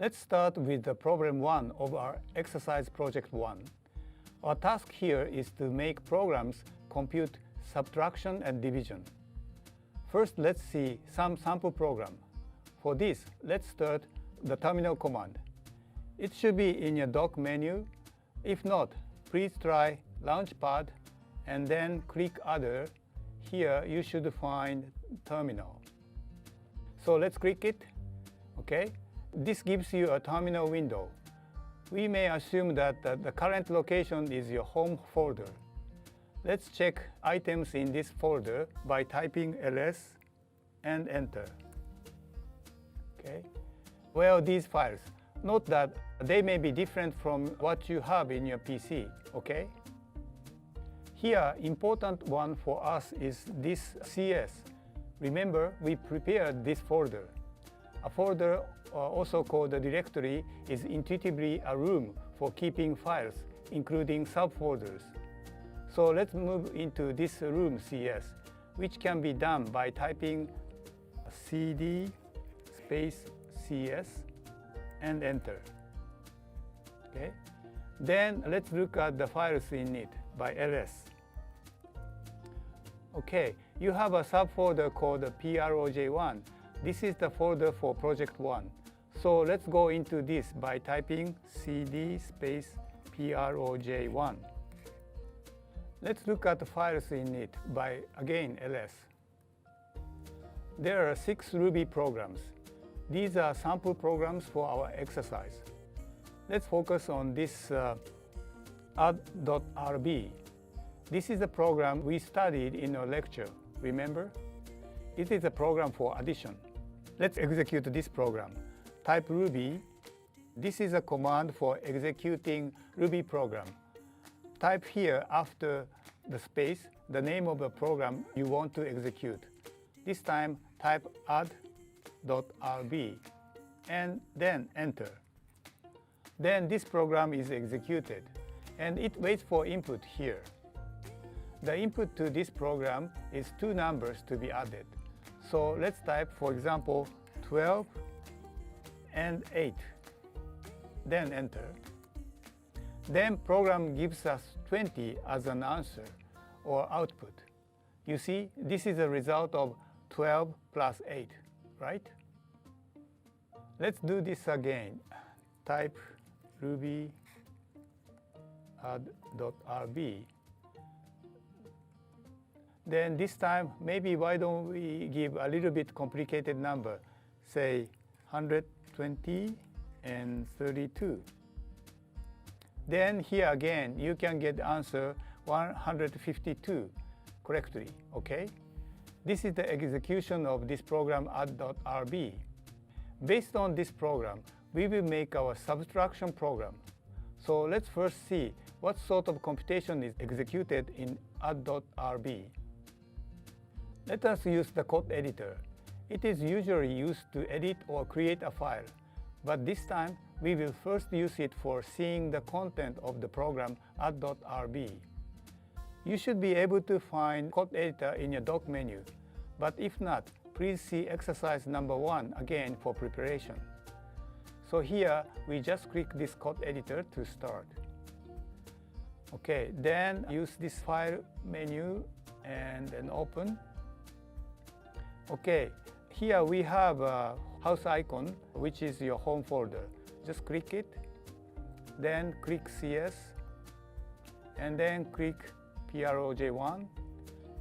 Let's start with the problem 1 of our exercise project 1. Our task here is to make programs compute subtraction and division. First, let's see some sample program. For this, let's start the terminal command. It should be in your dock menu. If not, please try Launchpad and then click Other. Here you should find Terminal. So let's click it. Okay. This gives you a terminal window. We may assume that the current location is your home folder. Let's check items in this folder by typing ls and enter. Okay. Where are these files? Note that they may be different from what you have in your PC. Okay. Here, important one for us is this CS. Remember, we prepared this folder. A folder, also called a directory, is intuitively a room for keeping files, including subfolders. So let's move into this room CS, which can be done by typing cd space cs and enter. Okay. Then let's look at the files in it by ls. Okay, you have a subfolder called proj1. This is the folder for project 1. So let's go into this by typing cd space proj1. Let's look at the files in it by, again, ls. There are 6 Ruby programs. These are sample programs for our exercise. Let's focus on this add.rb. This is the program we studied in a lecture, remember? It is a program for addition. Let's execute this program. Type Ruby. This is a command for executing Ruby program. Type here after the space the name of the program you want to execute. This time type add.rb and then enter. Then this program is executed and it waits for input here. The input to this program is 2 numbers to be added. So let's type, for example, 12 and 8. Then enter. Then program gives us 20 as an answer or output. You see, this is a result of 12 plus 8, right? Let's do this again. Type ruby add.rb. Then this time, maybe why don't we give a little bit complicated number, say 120 and 32. Then here again, you can get answer 152 correctly, okay? This is the execution of this program add.rb. Based on this program, we will make our subtraction program. So let's first see what sort of computation is executed in add.rb. Let us use the code editor. It is usually used to edit or create a file, but this time we will first use it for seeing the content of the program add.rb. You should be able to find code editor in your dock menu, but if not, please see exercise number 1 again for preparation. So here we just click this code editor to start. Okay, then use this file menu and then open. Okay, here we have a house icon, which is your home folder. Just click it, then click CS, and then click proj1,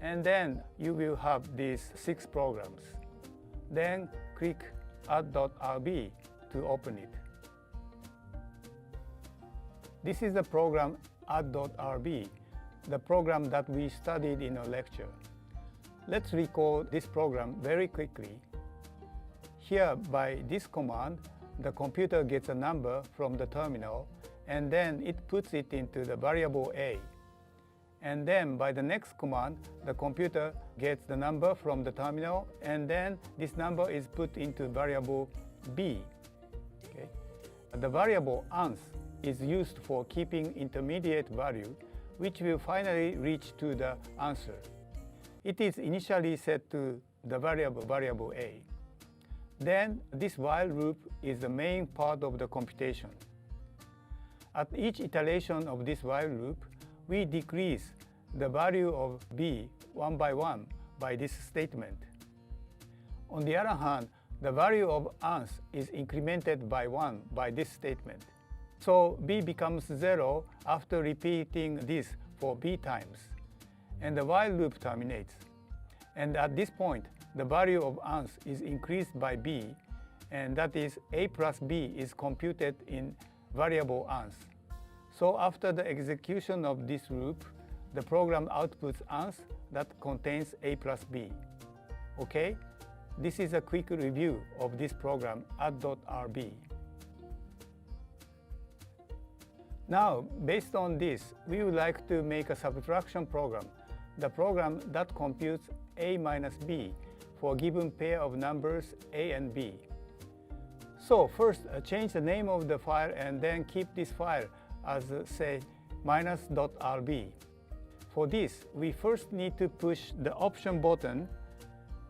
and then you will have these 6 programs. Then click add.rb to open it. This is the program add.rb, the program that we studied in a lecture. Let's recall this program very quickly. Here, by this command, the computer gets a number from the terminal, and then it puts it into the variable a. And then by the next command, the computer gets the number from the terminal, and then this number is put into variable b. Okay. The variable ans is used for keeping intermediate value, which will finally reach to the answer. It is initially set to the variable a. Then this while loop is the main part of the computation. At each iteration of this while loop, we decrease the value of b one by this statement. On the other hand, the value of ans is incremented by 1 by this statement. So b becomes 0 after repeating this for b times, and the while loop terminates. And at this point, the value of ans is increased by b, and that is a plus b is computed in variable ans. So after the execution of this loop, the program outputs ans that contains a plus b. Okay? This is a quick review of this program, add.rb. Now, based on this, we would like to make a subtraction program, the program that computes a minus b for a given pair of numbers a and b. So first, change the name of the file and then keep this file as, say, minus.rb. For this, we first need to push the Option button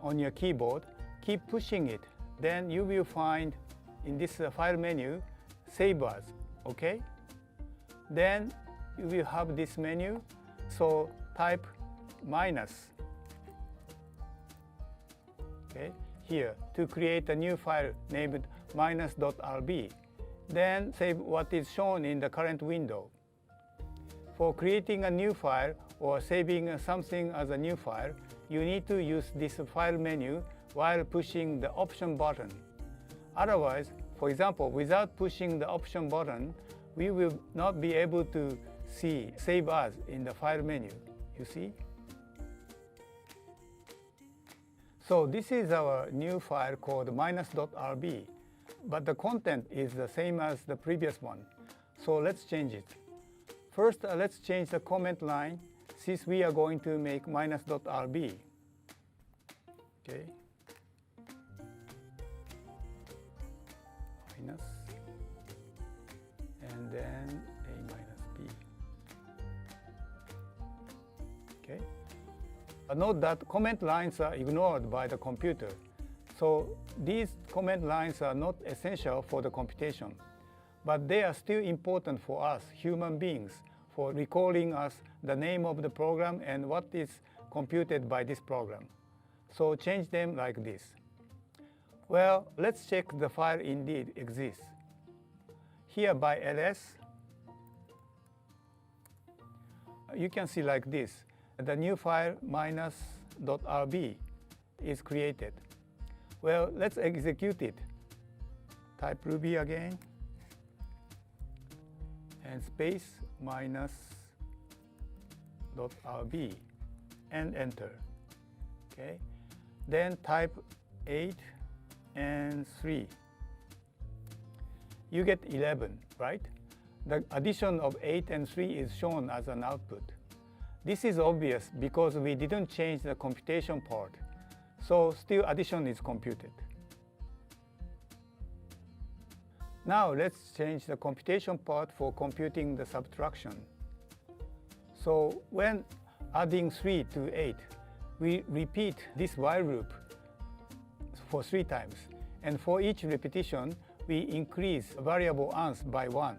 on your keyboard. Keep pushing it. Then you will find in this file menu, Save As, okay? Then you will have this menu, so type minus, okay, here to create a new file named minus.rb. Then save what is shown in the current window. For creating a new file or saving something as a new file, you need to use this file menu while pushing the Option button. Otherwise, for example, without pushing the Option button, we will not be able to see Save As in the file menu, you see? So this is our new file called minus.rb, but the content is the same as the previous one. So let's change it. First, let's change the comment line since we are going to make minus.rb. Okay. Minus. And then a minus b. Okay. Note that comment lines are ignored by the computer. So these comment lines are not essential for the computation, but they are still important for us, human beings, for recalling us the name of the program and what is computed by this program. So change them like this. Well, let's check the file indeed exists. Here by ls, you can see like this. The new file minus.rb is created. Well, let's execute it. Type Ruby again, and space minus.rb, and enter. Okay. Then type 8 and 3. You get 11, right? The addition of 8 and 3 is shown as an output. This is obvious because we didn't change the computation part, so still addition is computed. Now let's change the computation part for computing the subtraction. So when adding 3 to 8, we repeat this while loop for 3 times, and for each repetition, we increase variable ans by 1.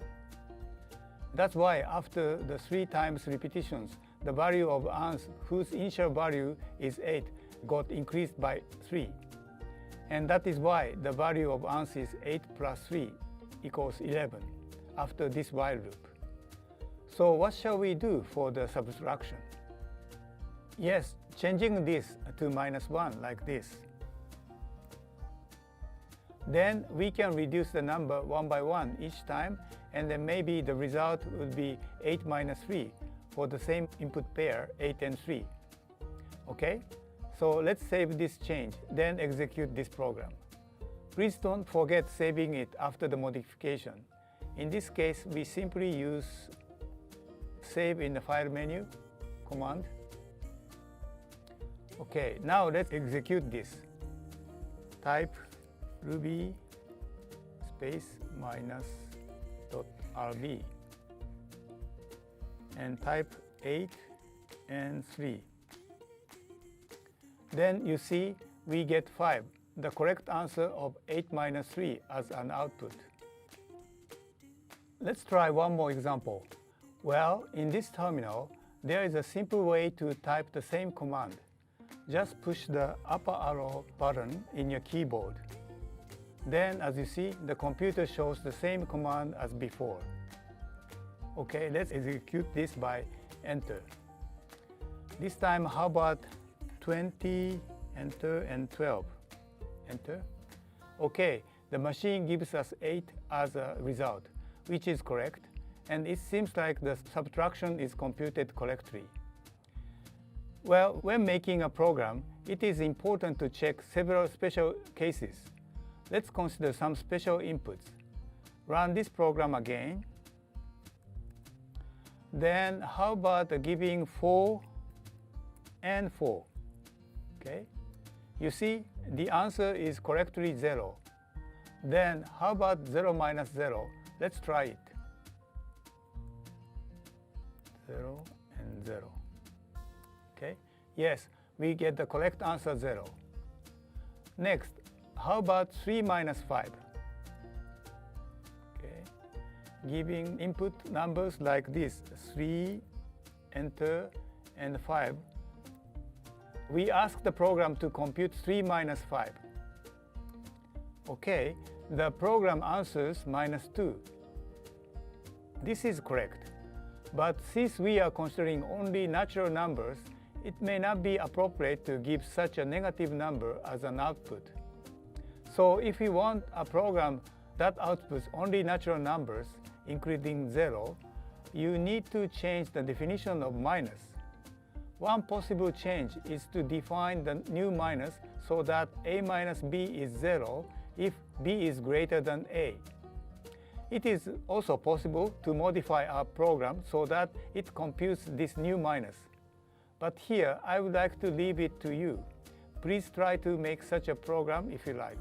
That's why after the 3 times repetitions, the value of ans whose initial value is 8 got increased by 3. And that is why the value of ans is 8 plus 3 equals 11 after this while loop. So what shall we do for the subtraction? Yes, changing this to -1 like this. Then we can reduce the number 1 by 1 each time, and then maybe the result would be 8 minus 3 for the same input pair, 8 and 3. Okay? So let's save this change, then execute this program. Please don't forget saving it after the modification. In this case, we simply use save in the file menu command. Okay, now let's execute this. Type Ruby space minus.rb and type 8 and 3. Then you see we get 5 the correct answer of 8 minus 3 as an output. Let's try one more example. Well, in this terminal, there is a simple way to type the same command. Just push the upper arrow button in your keyboard. Then, as you see, the computer shows the same command as before. Okay, let's execute this by enter. This time, how about 20, enter, and 12? Enter. Okay, the machine gives us 8 as a result, which is correct, and it seems like the subtraction is computed correctly. Well, when making a program, it is important to check several special cases. Let's consider some special inputs. Run this program again. Then how about giving 4 and 4? Okay. You see, the answer is correctly 0. Then how about 0 minus 0? Let's try it. 0 and 0. Okay. Yes, we get the correct answer 0. Next, how about 3 minus 5? Okay. Giving input numbers like this, 3, enter, and 5. We ask the program to compute 3 minus 5. Okay, the program answers minus 2. This is correct. But since we are considering only natural numbers, it may not be appropriate to give such a negative number as an output. So if you want a program that outputs only natural numbers, including 0, you need to change the definition of minus. One possible change is to define the new minus so that a minus b is 0 if b is greater than a. It is also possible to modify our program so that it computes this new minus. But here, I would like to leave it to you. Please try to make such a program if you like.